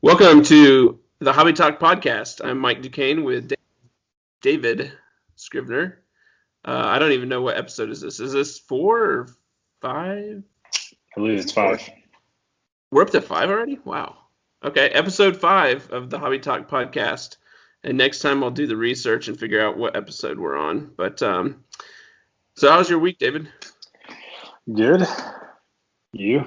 Welcome to the Hobby Talk podcast. I'm Mike Duquesne with David Scrivener. I don't even know what episode is this. Is this 4 or 5? I believe it's 5. We're up to 5 already? Wow. Okay, episode 5 of the Hobby Talk podcast. And next time I'll do the research and figure out what episode we're on. But so how was your week, David? Good. You?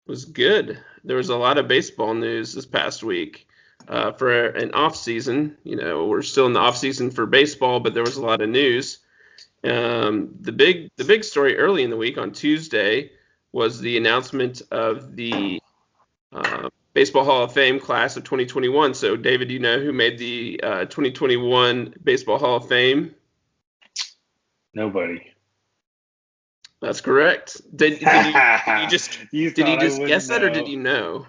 Was good. There was a lot of baseball news this past week for an off season. You know, we're still in the off season for baseball, but there was a lot of news. The big story early in the week on Tuesday was the announcement of the Baseball Hall of Fame class of 2021. So, David, do you know who made the 2021 Baseball Hall of Fame? Nobody. That's correct. Did you just guess that, or did you know?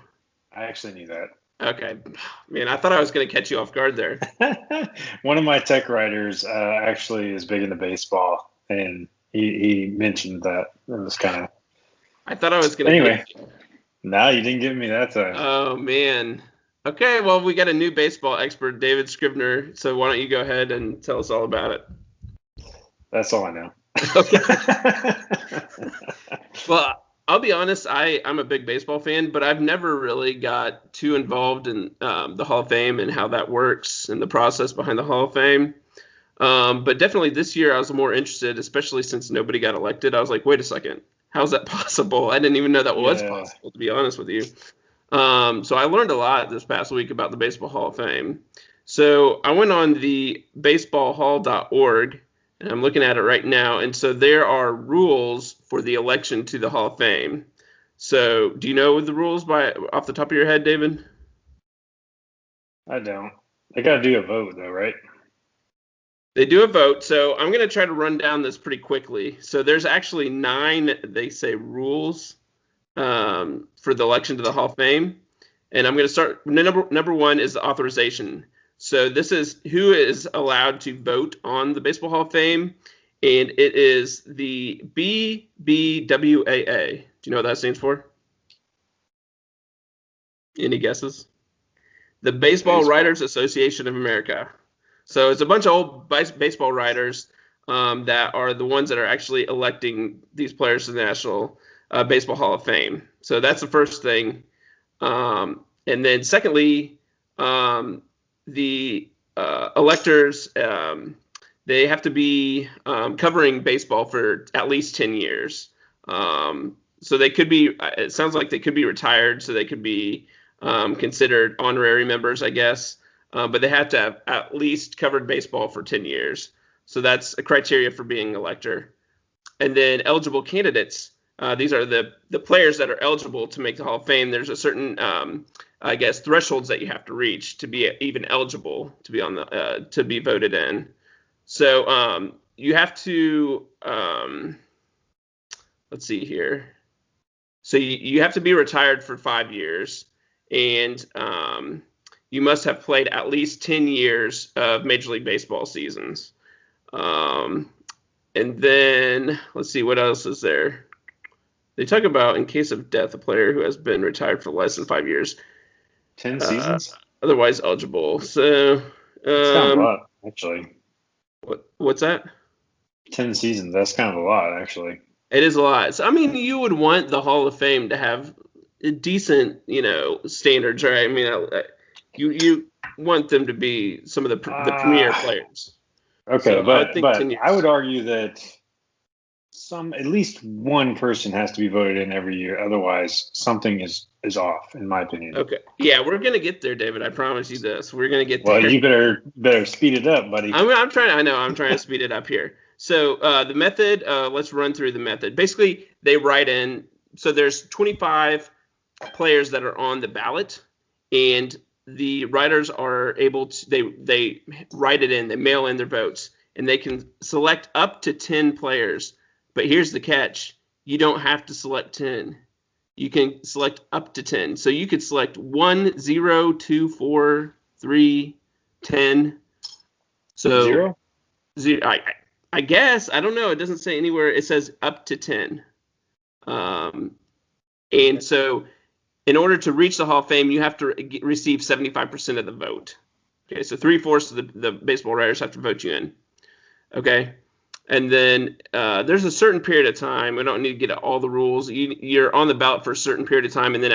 I actually knew that. Okay. Man, I thought I was going to catch you off guard there. One of my tech writers actually is big into baseball, and he mentioned that. It was kind of. I thought I was going to. Anyway, no, you didn't give me that time. Oh, man. Okay, well, we got a new baseball expert, David Scrivener, so why don't you go ahead and tell us all about it? That's all I know. Okay. Well, I'll be honest, I'm a big baseball fan, but I've never really got too involved in the Hall of Fame and how that works and the process behind the Hall of Fame. But definitely this year I was more interested, especially since nobody got elected. I was like, wait a second, how's that possible? I didn't even know that was possible, to be honest with you. So I learned a lot this past week about the Baseball Hall of Fame. So I went on the baseballhall.org. And I'm looking at it right now. And so there are rules for the election to the Hall of Fame. So do you know the rules off the top of your head, David? I don't. They got to do a vote, though, right? They do a vote. So I'm going to try to run down this pretty quickly. So there's actually 9, they say, rules for the election to the Hall of Fame. And I'm going to start. Number 1 is the authorization. So this is who is allowed to vote on the Baseball Hall of Fame, and it is the BBWAA. Do you know what that stands for? Any guesses? The Baseball Writers Association of America. So it's a bunch of old baseball writers that are the ones that are actually electing these players to the National Baseball Hall of Fame. So that's the first thing. And then secondly, the electors, they have to be covering baseball for at least 10 years. So they could be, it sounds like they could be retired, so they could be considered honorary members, I guess. But they have to have at least covered baseball for 10 years. So that's a criteria for being an elector. And then eligible candidates. These are the players that are eligible to make the Hall of Fame. There's a certain I guess thresholds that you have to reach to be even eligible to be on the to be voted in. So you have to let's see here. So you have to be retired for 5 years, and you must have played at least 10 years of Major League Baseball seasons. And then let's see, what else is there? They talk about in case of death, a player who has been retired for less than 5 years. 10 seasons? Otherwise eligible. So that's kind of a lot, actually. What's that? 10 seasons. That's kind of a lot, actually. It is a lot. So, I mean, you would want the Hall of Fame to have decent, standards, right? I mean, you want them to be some of the premier players. Okay, so but I would argue that at least one person has to be voted in every year. Otherwise, something is off, in my opinion. Okay. Yeah, we're going to get there, David. I promise you this. We're going to get there. Well, you better speed it up, buddy. I'm trying to speed it up here. So the method, let's run through the method. Basically, they write in. So there's 25 players that are on the ballot, and the writers are able to, they write it in, they mail in their votes, and they can select up to 10 players. But here's the catch. You don't have to select 10. You can select up to 10. So you could select 1, 0, 2, 4, 3, 10. So 0? I guess. I don't know. It doesn't say anywhere. It says up to 10. And in order to reach the Hall of Fame, you have to receive 75% of the vote. Okay, so 3/4 of the baseball writers have to vote you in. Okay, and then there's a certain period of time. We don't need to get all the rules. You're on the ballot for a certain period of time, and then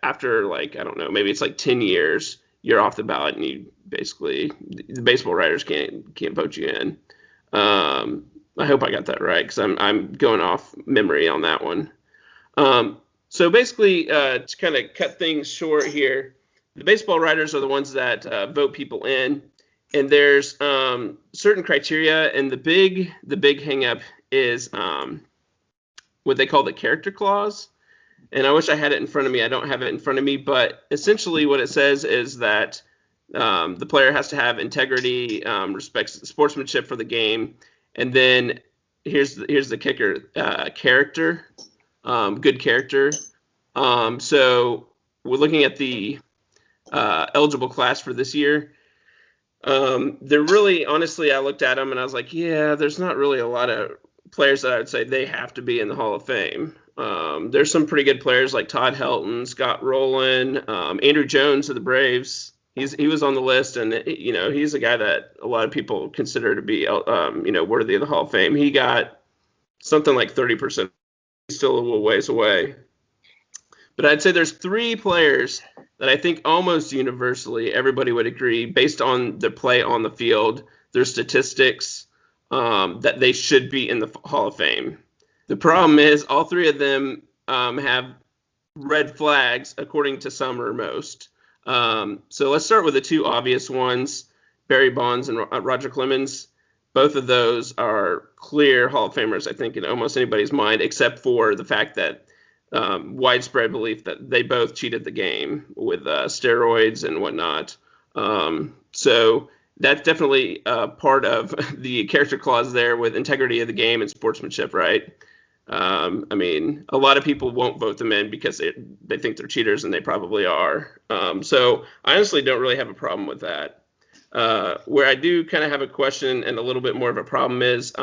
after, like, I don't know, maybe it's like 10 years, you're off the ballot, and you basically, the baseball writers can't vote you in. I hope I got that right, because I'm going off memory on that one. So basically, to kind of cut things short here, the baseball writers are the ones that vote people in, and there's certain criteria, and the big hang up is what they call the character clause. And I wish I had it in front of me. I don't have it in front of me, but essentially what it says is that the player has to have integrity, respects sportsmanship for the game, and then here's the kicker: character, good character. So we're looking at the eligible class for this year. They're really, honestly, I looked at them and I was like, yeah, there's not really a lot of players that I would say they have to be in the Hall of Fame. There's some pretty good players like Todd Helton, Scott Rowland, Andrew Jones of the Braves. He was on the list, and he's a guy that a lot of people consider to be worthy of the Hall of Fame. He got something like 30%. He's still a little ways away. But I'd say there's 3 players that I think almost universally everybody would agree, based on their play on the field, their statistics, that they should be in the Hall of Fame. The problem is all 3 of them have red flags, according to some or most. So let's start with the 2 obvious ones, Barry Bonds and Roger Clemens. Both of those are clear Hall of Famers, I think, in almost anybody's mind, except for the fact that widespread belief that they both cheated the game with steroids and whatnot. So that's definitely part of the character clause there, with integrity of the game and sportsmanship, right? I mean, a lot of people won't vote them in because they think they're cheaters, and they probably are. So I honestly don't really have a problem with that. Where I do kind of have a question and a little bit more of a problem is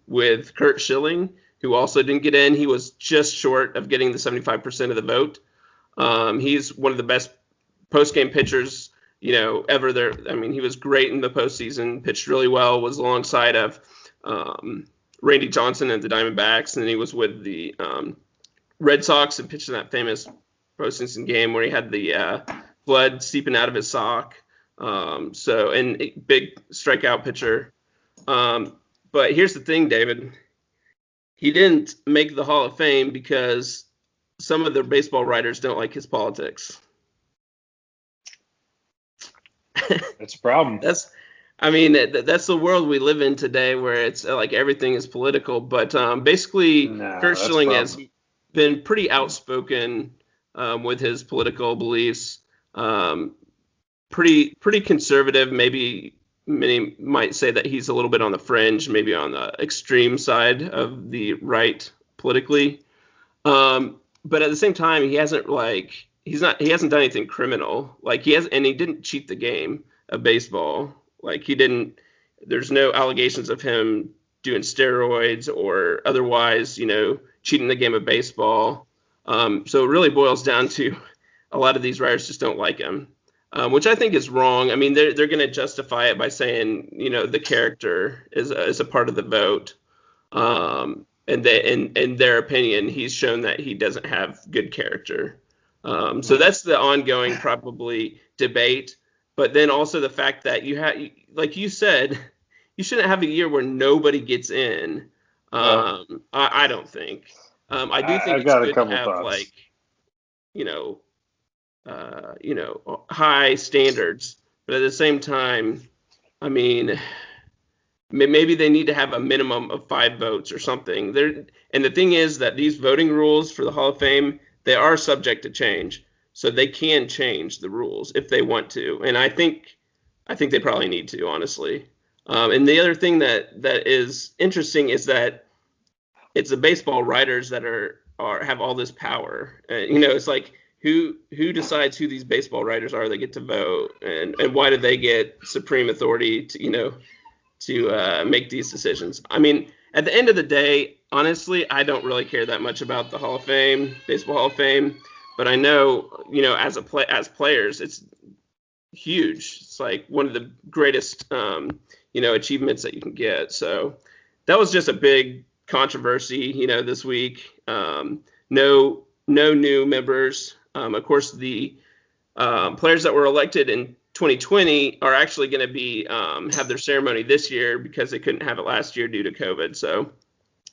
with Curt Schilling, who also didn't get in. He was just short of getting the 75% of the vote. He's one of the best post-game pitchers, ever there. I mean, he was great in the postseason, pitched really well, was alongside of Randy Johnson at the Diamondbacks, and then he was with the Red Sox and pitched in that famous postseason game where he had the blood seeping out of his sock. And a big strikeout pitcher. But here's the thing, David. He didn't make the Hall of Fame because some of the baseball writers don't like his politics. That's a problem. That's the world we live in today, where it's like everything is political. But basically, Curt Schilling has been pretty outspoken with his political beliefs. Pretty conservative. Maybe many might say that he's a little bit on the fringe, maybe on the extreme side of the right politically. But at the same time, he hasn't done anything criminal. Like he didn't cheat the game of baseball. Like there's no allegations of him doing steroids or otherwise, cheating the game of baseball. So it really boils down to a lot of these writers just don't like him. Which I think is wrong. I mean, they're going to justify it by saying, the character is a part of the vote. And in their opinion, he's shown that he doesn't have good character. So that's the ongoing probably debate. But then also the fact that like you said, you shouldn't have a year where nobody gets in. I don't think. I do think it's good to have thoughts. High standards, but at the same time, I mean, maybe they need to have a minimum of 5 votes or something. And the thing is that these voting rules for the Hall of Fame, they are subject to change, so they can change the rules if they want to. And I think they probably need to, honestly. And the other thing that is interesting is that it's the baseball writers that have all this power. It's like, who decides who these baseball writers are that get to vote, and why do they get supreme authority to make these decisions? I mean, at the end of the day, honestly, I don't really care that much about the Hall of Fame, Baseball Hall of Fame. but I know, as players, it's huge. It's like one of the greatest, achievements that you can get. So that was just a big controversy, this week. No new members. Of course, the players that were elected in 2020 are actually going to be have their ceremony this year because they couldn't have it last year due to COVID. So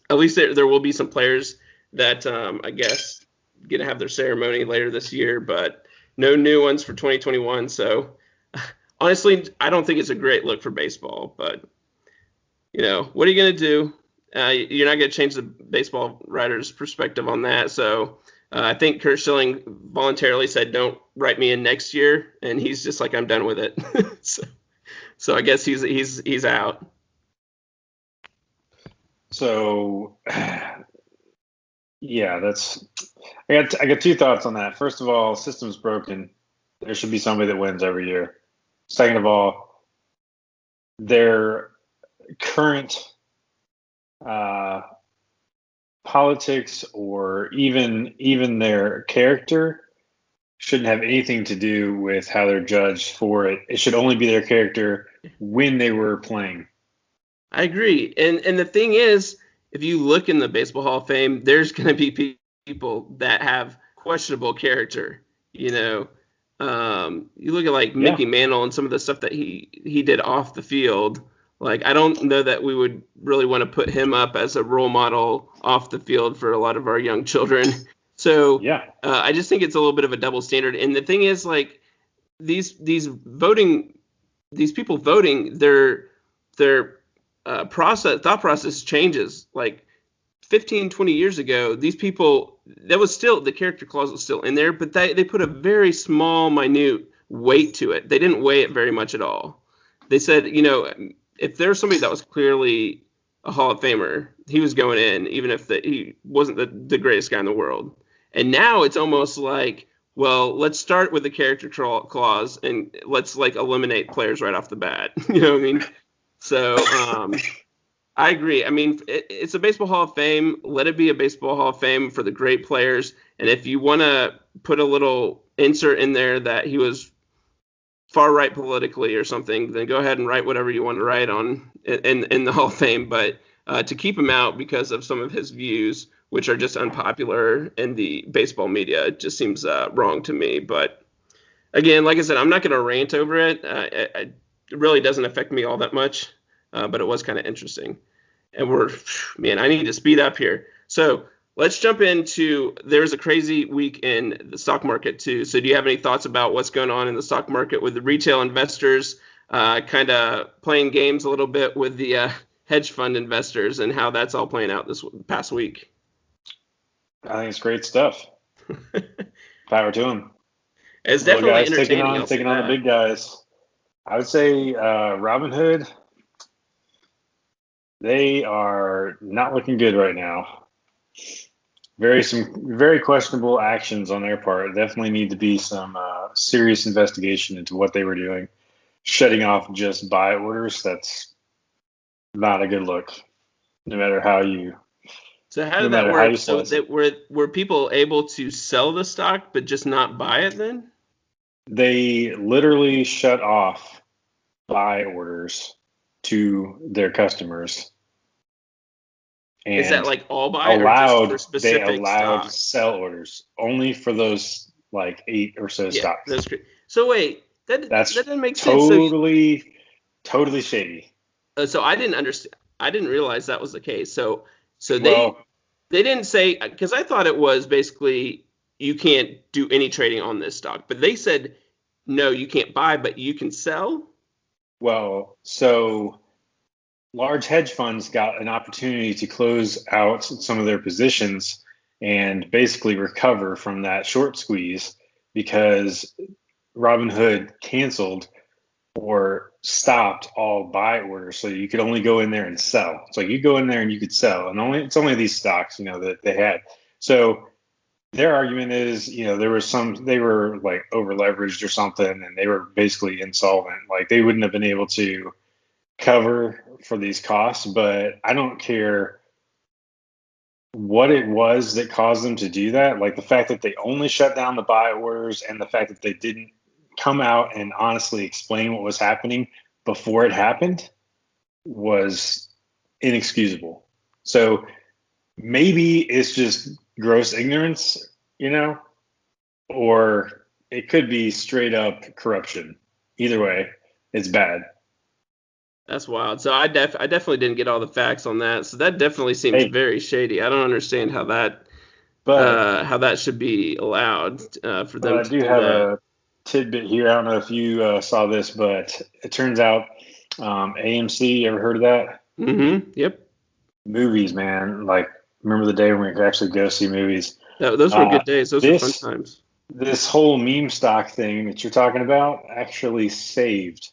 at least there will be some players that I guess going to have their ceremony later this year, but no new ones for 2021. So honestly, I don't think it's a great look for baseball, but what are you going to do? You're not going to change the baseball writer's perspective on that. So I think Curt Schilling voluntarily said, "Don't write me in next year," and he's just like, "I'm done with it." so I guess he's out. So yeah, I got two thoughts on that. First of all, system's broken. There should be somebody that wins every year. Second of all, their current politics or even their character shouldn't have anything to do with how they're judged for it. It should only be their character when they were playing. I agree. And the thing is, if you look in the Baseball Hall of Fame, there's going to be people that have questionable character. You look at like Mickey Mantle and some of the stuff that he did off the field. Like, I don't know that we would really want to put him up as a role model off the field for a lot of our young children. So I just think it's a little bit of a double standard. And the thing is, like, these people voting, their thought process changes. Like 15, 20 years ago, these people, that was still, the character clause was still in there, but they put a very small, minute weight to it. They didn't weigh it very much at all. They said, if there's somebody that was clearly a Hall of Famer, he was going in, even if he wasn't the greatest guy in the world. And now it's almost like, well, let's start with the character clause and let's like eliminate players right off the bat. You know what I mean? So I agree. I mean, it's a Baseball Hall of Fame. Let it be a Baseball Hall of Fame for the great players. And if you want to put a little insert in there that he was far right politically or something, then go ahead and write whatever you want to write on in the Hall of Fame. But to keep him out because of some of his views, which are just unpopular in the baseball media, it just seems wrong to me. But again, like I said, I'm not going to rant over it. It really doesn't affect me all that much, but it was kind of interesting. And I need to speed up here. So let's jump into, there's a crazy week in the stock market too. So do you have any thoughts about what's going on in the stock market with the retail investors kind of playing games a little bit with the hedge fund investors and how that's all playing out this past week? I think it's great stuff. Power to them. It's definitely entertaining. Taking on the big guys. I would say Robinhood, they are not looking good right now. Some very questionable actions on their part. Definitely need to be some serious investigation into what they were doing. Shutting off just buy orders, that's not a good look, no matter how you. So how did that work? So were people able to sell the stock but just not buy it then? They literally shut off buy orders to their customers. And is that like all buy or just for specific they allowed stocks? Sell orders only for those like 8 or so stocks. That's great. So wait, that doesn't make sense. Totally shady. So I didn't understand. I didn't realize that was the case. So they didn't say, because I thought it was basically you can't do any trading on this stock, but they said no, you can't buy, but you can sell. Well, so large hedge funds got an opportunity to close out some of their positions and basically recover from that short squeeze because Robinhood canceled or stopped all buy orders. So you could only go in there and sell. So you go in there and you could sell, and it's only these stocks, that they had. So their argument is, they were like over leveraged or something, and they were basically insolvent. Like they wouldn't have been able to cover for these costs, but I don't care what it was that caused them to do that. Like the fact that they only shut down the buy orders and the fact that they didn't come out and honestly explain what was happening before it happened was inexcusable. So maybe it's just gross ignorance, or it could be straight up corruption. Either way, it's bad. That's wild. So I definitely didn't get all the facts on that. So that definitely seems very shady. I don't understand how that should be allowed for them to do that. I do have a tidbit here. I don't know if you saw this, but it turns out AMC. You ever heard of that? Mm-hmm. Yep. Movies, man. Like, remember the day when we could actually go see movies? Those were good days. Those were fun times. This whole meme stock thing that you're talking about actually saved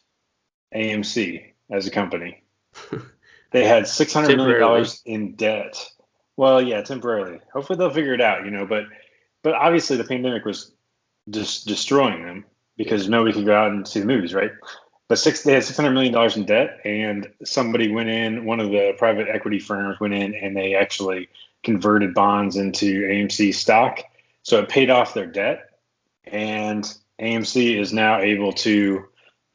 AMC as a company. They had $600 million in debt. Well, yeah, temporarily. Hopefully they'll figure it out, but obviously the pandemic was just destroying them because nobody could go out and see the movies, right? But they had $600 million in debt, and somebody went in, one of the private equity firms went in, and they actually converted bonds into AMC stock. So it paid off their debt, and AMC is now able to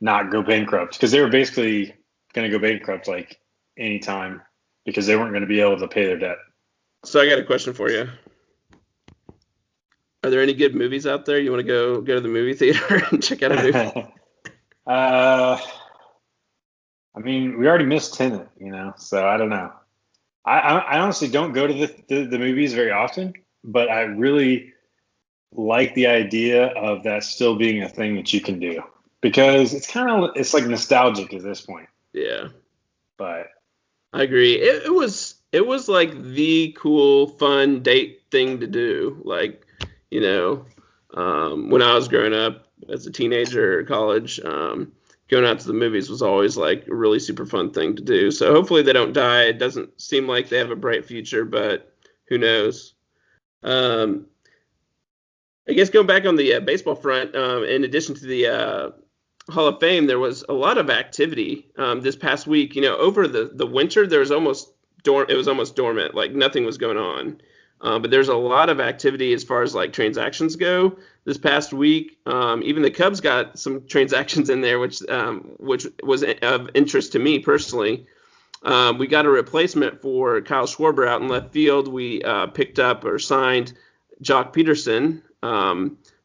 not go bankrupt because they were basically going to go bankrupt like anytime because they weren't going to be able to pay their debt. So I got a question for you. Are there any good movies out there? You want to go to the movie theater and check out a movie? I mean, we already missed Tenet, so I don't know. I honestly don't go to the movies very often, but I really like the idea of that still being a thing that you can do because it's like nostalgic at this point. Yeah. But I agree. It was like the cool, fun date thing to do. Like, when I was growing up as a teenager or college, going out to the movies was always like a really super fun thing to do. So hopefully they don't die. It doesn't seem like they have a bright future, but who knows? I guess going back on the baseball front, in addition to the Hall of Fame, there was a lot of activity this past week. Over the winter, it was almost dormant, like nothing was going on. But there's a lot of activity as far as like transactions go this past week. Even the Cubs got some transactions in there, which was of interest to me personally. We got a replacement for Kyle Schwarber out in left field. We picked up or signed Joc Pederson,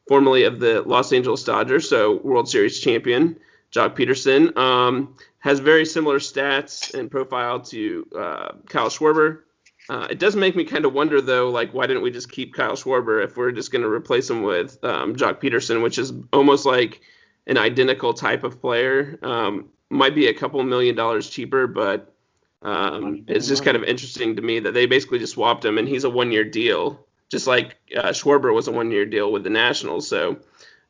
formerly of the Los Angeles Dodgers, so World Series champion. Joc Pederson has very similar stats and profile to Kyle Schwarber. It does make me kind of wonder, though, like, why didn't we just keep Kyle Schwarber if we're just going to replace him with Joc Pederson, which is almost like an identical type of player. Might be a couple $1 million cheaper, but it's just kind of interesting to me that they basically just swapped him, and he's a one-year deal, just like Schwarber was a one-year deal with the Nationals. So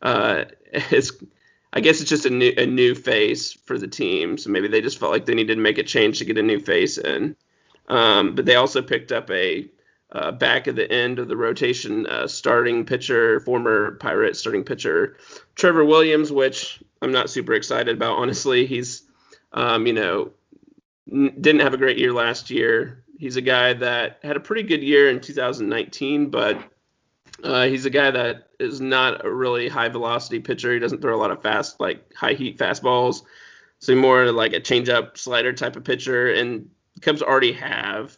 I guess it's just a new face for the team. So maybe they just felt like they needed to make a change to get a new face in. But they also picked up a back at the end of the rotation starting pitcher, former Pirate starting pitcher, Trevor Williams, which I'm not super excited about, honestly. He's, didn't have a great year last year. He's a guy that had a pretty good year in 2019, but he's a guy that is not a really high velocity pitcher. He doesn't throw a lot of fast, like high heat fastballs. So more like a changeup slider type of pitcher. And the Cubs already have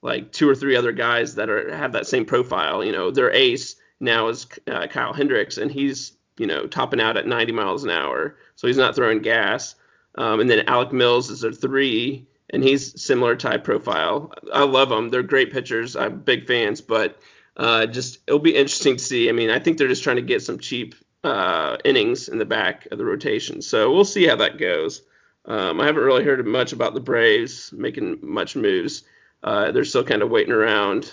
like two or three other guys that have that same profile. Their ace now is Kyle Hendricks, and he's, topping out at 90 miles an hour. So he's not throwing gas. And then Alec Mills is their 3, and he's similar type profile. I love them. They're great pitchers. I'm big fans, but it'll be interesting to see. I mean, I think they're just trying to get some cheap innings in the back of the rotation. So we'll see how that goes. I haven't really heard much about the Braves making much moves. They're still kind of waiting around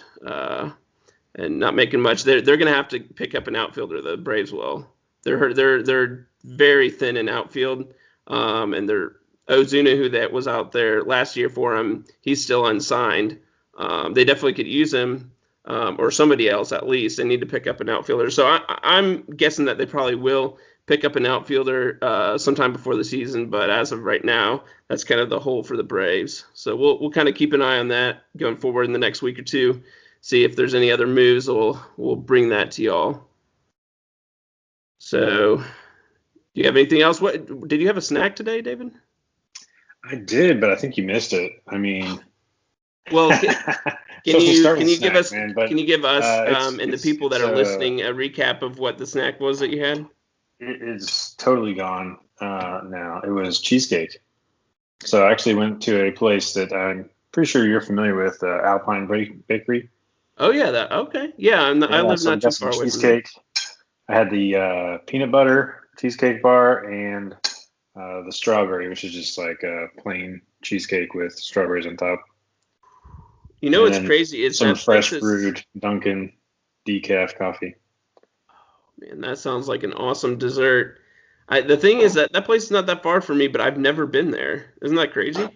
and not making much. They're going to have to pick up an outfielder. The Braves will. They're very thin in outfield, and they're Ozuna, who that was out there last year for him, he's still unsigned. They definitely could use him, or somebody else at least. They need to pick up an outfielder. So I'm guessing that they probably will pick up an outfielder sometime before the season, but as of right now, that's kind of the hole for the Braves. So we'll kind of keep an eye on that going forward in the next week or two, see if there's any other moves. We'll bring that to y'all. So, do you have anything else? What did you have a snack today, David? I did, but I think you missed it. I mean, well, can you give us and the people that are listening a recap of what the snack was that you had? It's totally gone now. It was cheesecake. So I actually went to a place that I'm pretty sure you're familiar with, Alpine Bakery. Oh yeah, okay. Yeah, I live not too far away from cheesecake. I had the peanut butter cheesecake bar and the strawberry, which is just like a plain cheesecake with strawberries on top. You know what's crazy is some fresh brewed Dunkin' decaf coffee. Man, that sounds like an awesome dessert. The thing is that place is not that far from me, but I've never been there. Isn't that crazy?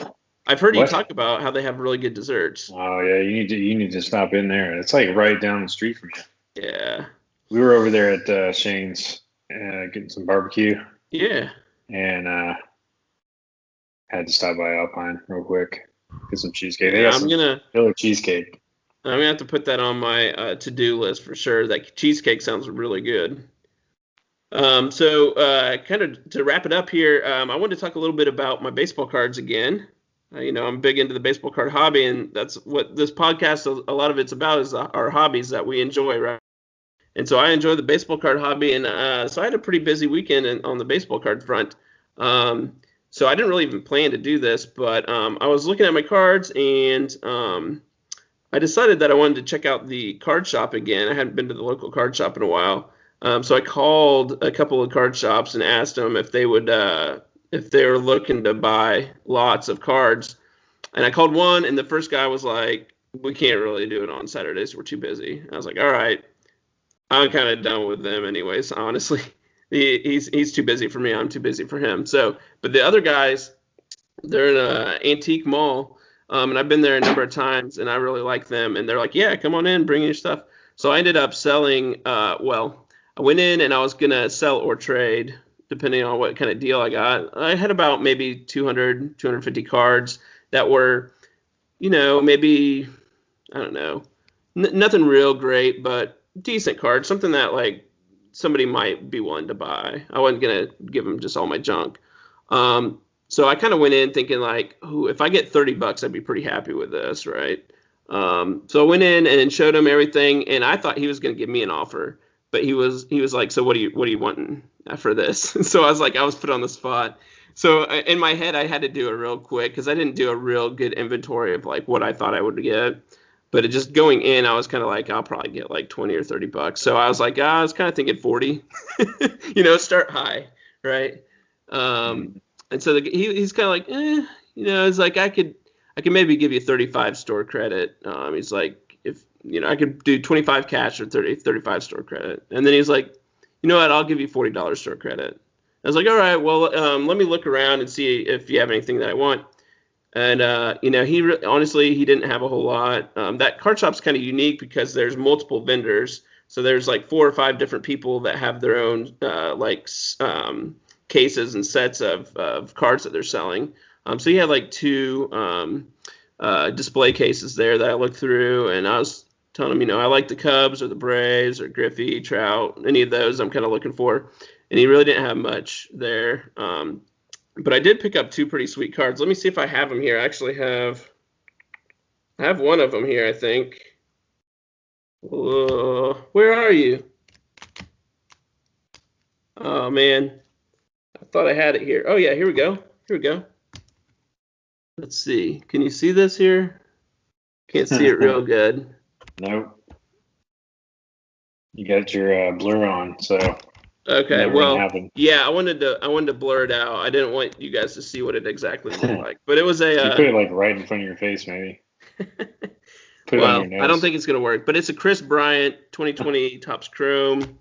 I've heard you talk about how they have really good desserts. Oh yeah, you need to stop in there. It's like right down the street from you. Yeah. We were over there at Shane's getting some barbecue. Yeah. And had to stop by Alpine real quick, get some cheesecake. I'm gonna killer cheesecake. I'm gonna have to put that on my to-do list for sure. That cheesecake sounds really good. So kind of to wrap it up here, I wanted to talk a little bit about my baseball cards again. I'm big into the baseball card hobby, and that's what this podcast, a lot of it's about, is our hobbies that we enjoy, right? And so I enjoy the baseball card hobby, and so I had a pretty busy weekend on the baseball card front. So I didn't really even plan to do this, but I was looking at my cards, and I decided that I wanted to check out the card shop again. I hadn't been to the local card shop in a while. So I called a couple of card shops and asked them if they would, if they were looking to buy lots of cards. And I called one, and the first guy was like, "We can't really do it on Saturdays. We're too busy." I was like, "All right." I'm kind of done with them anyways, honestly. He's too busy for me. I'm too busy for him. So, but the other guys, they're in an antique mall, and I've been there a number of times, and I really like them. And they're like, "Yeah, come on in, bring your stuff." So I ended up selling, I went in and I was going to sell or trade, depending on what kind of deal I got. I had about maybe 200, 250 cards that were, maybe, I don't know, nothing real great, but decent cards, something that like somebody might be willing to buy. I wasn't going to give them just all my junk. So I kind of went in thinking like, if I get $30, I'd be pretty happy with this, right? So I went in and showed him everything, and I thought he was going to give me an offer. But he was like, "So what are you wanting for this?" So I was put on the spot. So in my head, I had to do it real quick because I didn't do a real good inventory of like what I thought I would get. But just going in, I was kind of like, I'll probably get like $20 or $30. So I was like, I was kind of thinking 40. Start high, right? And so he's kind of like, it's like I could maybe give you 35 store credit. He's like, if I could do 25 cash or 35 store credit. And then he's like, "You know what? I'll give you $40 store credit." I was like, "All right, well, let me look around and see if you have anything that I want." And honestly, he didn't have a whole lot. That card shop's kind of unique because there's multiple vendors. So there's like 4 or 5 different people that have their own cases and sets of cards that they're selling. So he had like 2 display cases there that I looked through, and I was telling him, I like the Cubs or the Braves or Griffey, Trout, any of those I'm kind of looking for. And he really didn't have much there. But I did pick up 2 pretty sweet cards. Let me see if I have them here. I actually have one of them here, I think. Where are you? Oh, man. I thought I had it here. Oh, yeah, here we go. Let's see. Can you see this here? Can't see it real good. Nope. You got your blur on, so. Okay, well, yeah, I wanted to blur it out. I didn't want you guys to see what it exactly looked like, but it was a. You put it like right in front of your face, maybe. Well, I don't think it's gonna work, but it's a Chris Bryant 2020 Topps Chrome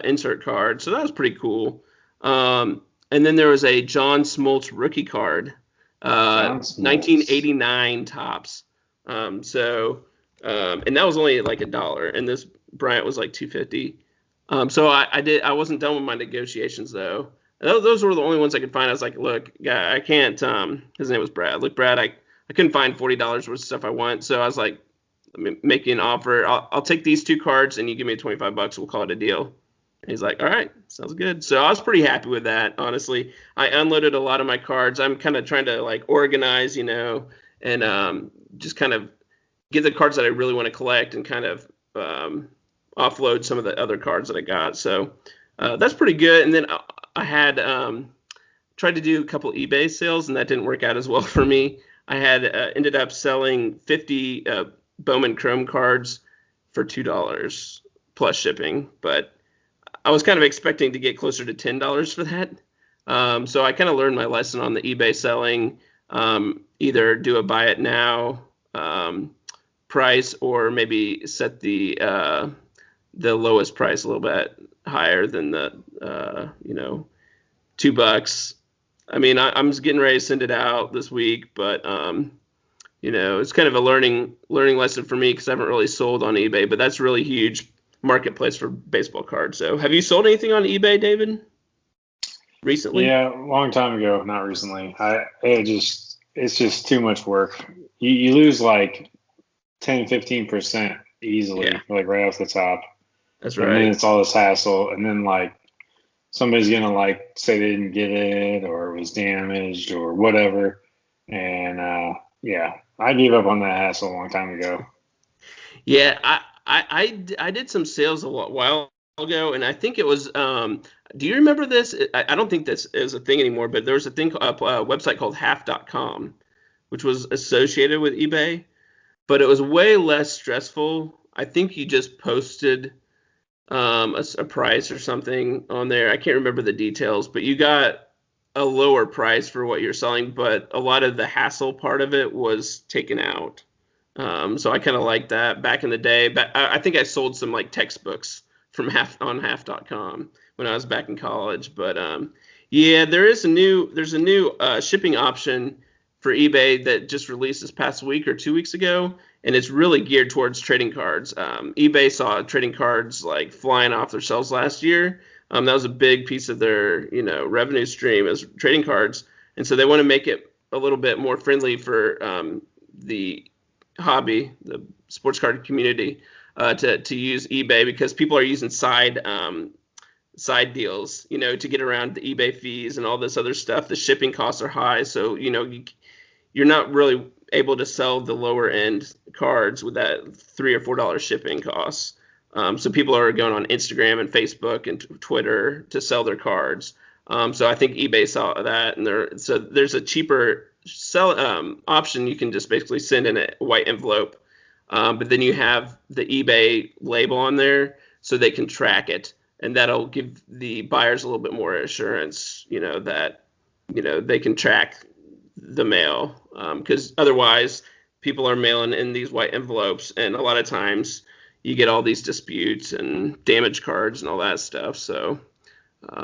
insert card, so that was pretty cool. And then there was a John Smoltz rookie card, 1989 Topps. And that was only like $1, and this Bryant was like $2.50. So I wasn't done with my negotiations though. Those were the only ones I could find. I was like, "Look, I can't." His name was Brad. Look, Brad, I couldn't find $40 worth of stuff I want. So I was like, make you an offer. I'll take these 2 cards and you give me $25. We'll call it a deal. And he's like, all right, sounds good. So I was pretty happy with that, honestly. I unloaded a lot of my cards. I'm kind of trying to like organize, and just kind of get the cards that I really want to collect and kind of offload some of the other cards that I got. So that's pretty good. And then I had tried to do a couple eBay sales, and that didn't work out as well for me. I had ended up selling 50 Bowman Chrome cards for $2 plus shipping, but I was kind of expecting to get closer to $10 for that. So I kind of learned my lesson on the eBay selling. Either do a buy it now price, or maybe set the lowest price a little bit higher than the $2. I mean, I'm just getting ready to send it out this week, but it's kind of a learning lesson for me because I haven't really sold on eBay, but that's a really huge marketplace for baseball cards. So have you sold anything on eBay, David, recently? Yeah, a long time ago, not recently. It's just too much work. You lose like 10-15% easily, like right off the top. That's right. And then it's all this hassle, and then like somebody's gonna like say they didn't get it or it was damaged or whatever. And I gave up on that hassle a long time ago. Yeah, I did some sales a while ago, and I think it was. Do you remember this? I don't think this is a thing anymore, but there was a website called half.com, which was associated with eBay, but it was way less stressful. I think you just posted a price or something on there. I can't remember the details, but you got a lower price for what you're selling, but a lot of the hassle part of it was taken out. So I kind of like that back in the day. But I think I sold some like textbooks from half.com when I was back in college. But there's a new shipping option for eBay that just released this past week or 2 weeks ago, and it's really geared towards trading cards. eBay saw trading cards like flying off their shelves last year. That was a big piece of their revenue stream as trading cards, and so they want to make it a little bit more friendly for the hobby, the sports card community, to use eBay, because people are using side deals, to get around the eBay fees and all this other stuff. The shipping costs are high, so you're not really able to sell the lower end cards with that $3 or $4 shipping costs. So people are going on Instagram and Facebook and Twitter to sell their cards. So I think eBay saw that, and there's a cheaper sell option. You can just basically send in a white envelope, but then you have the eBay label on there so they can track it, and that'll give the buyers a little bit more assurance, that they can track the mail, because otherwise people are mailing in these white envelopes, and a lot of times you get all these disputes and damaged cards and all that stuff. So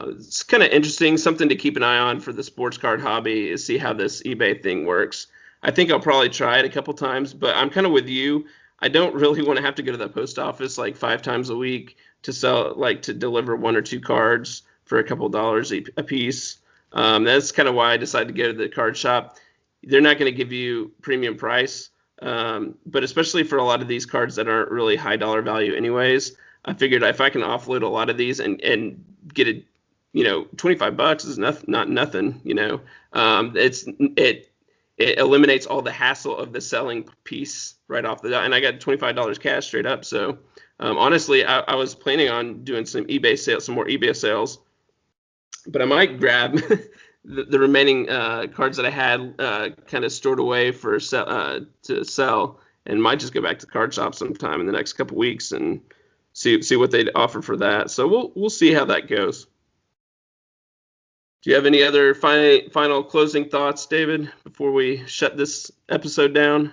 it's kind of interesting, something to keep an eye on for the sports card hobby, is see how this eBay thing works. I think I'll probably try it a couple times, but I'm kind of with you. I don't really want to have to go to the post office like 5 times a week to to deliver 1 or 2 cards for a couple dollars a piece. That's kind of why I decided to go to the card shop. They're not going to give you premium price, but especially for a lot of these cards that aren't really high dollar value anyways, I figured if I can offload a lot of these and get it, $25 is not nothing, it eliminates all the hassle of the selling piece right off the bat. And I got $25 cash straight up. So honestly, I was planning on doing some eBay sales, some more eBay sales, but I might grab the remaining cards that I had kind of stored away to sell, and might just go back to the card shop sometime in the next couple weeks and see what they'd offer for that. So we'll see how that goes. Do you have any other final closing thoughts, David, before we shut this episode down?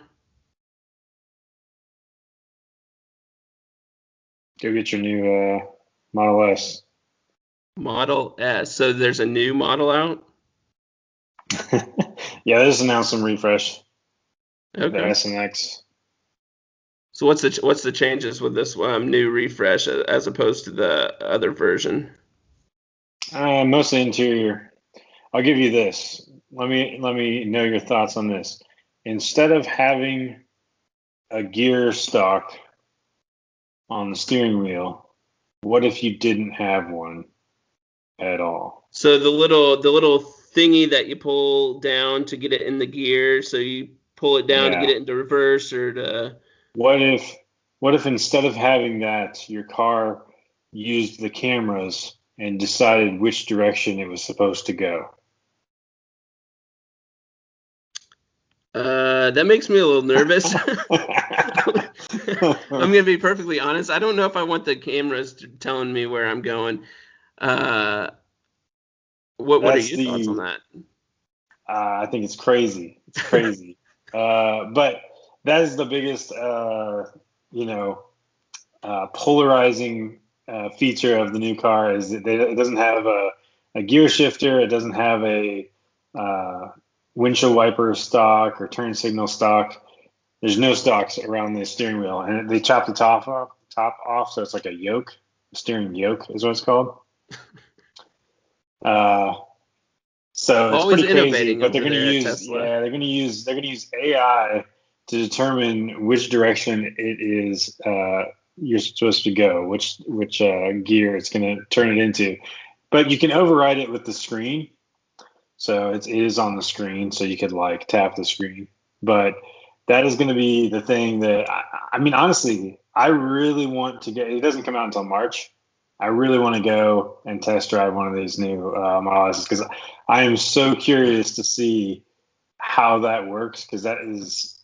Go get your new Model S. Model S. So there's a new model out? Yeah, they just announced some refresh. Okay. The S and X. So what's the changes with this new refresh as opposed to the other version? Mostly interior. I'll give you this. Let me know your thoughts on this. Instead of having a gear stock on the steering wheel, what if you didn't have one at all? So the little thingy that you pull down to get it in the gear, so you pull it down to get Yeah. it into reverse or to. What if instead of having that, your car used the cameras and decided which direction it was supposed to go? That makes me a little nervous. I'm gonna be perfectly honest. I don't know if I want the cameras telling me where I'm going. What are That's your thoughts on the that? I think it's crazy. It's crazy. But that is the biggest, polarizing feature of the new car is that it doesn't have a gear shifter. It doesn't have a windshield wiper stock or turn signal stock. There's no stocks around the steering wheel, and they chop the top off, so it's like a yoke. Steering yoke is what it's called. Uh, So it's Always pretty crazy, innovating but over there at Tesla. they're gonna use AI to determine which direction it is you're supposed to go, which gear it's gonna turn it into. But you can override it with the screen, so it is on the screen, so you could like tap the screen. But that is going to be the thing that I mean, honestly, I really want to get. It doesn't come out until March. I really want to go and test drive one of these new Model S's because I am so curious to see how that works because that is,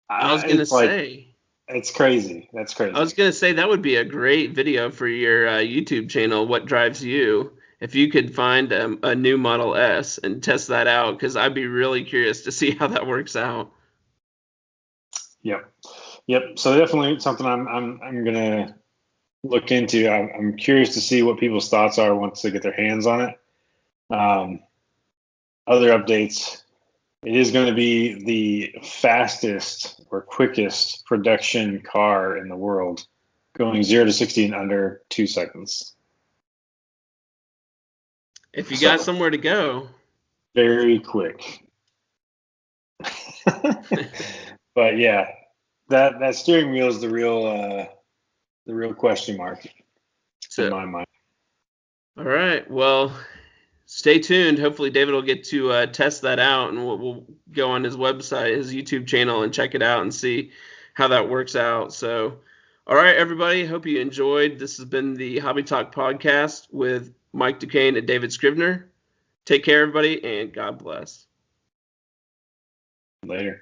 I was gonna it's like say. it's crazy. That's I was crazy. gonna say that would be a great video for your YouTube channel. What drives you? If you could find a new Model S and test that out, because I'd be really curious to see how that works out. Yep, yep. So definitely something I'm gonna look into. I'm curious to see what people's thoughts are once they get their hands on it. Um, other updates. It is going to be the fastest or quickest production car in the world, going 0 to 60 in under 2 seconds. If you got So somewhere to go. very quick. But yeah, that steering wheel is the real question mark in So, my mind. all right. Well, stay tuned. Hopefully, David will get to test that out, and we'll go on his website, his YouTube channel, and check it out and see how that works out. So, all right, everybody. Hope you enjoyed. This has been the Hobby Talk podcast with Mike Duquesne and David Scrivener. Take care, everybody, and God bless. Later.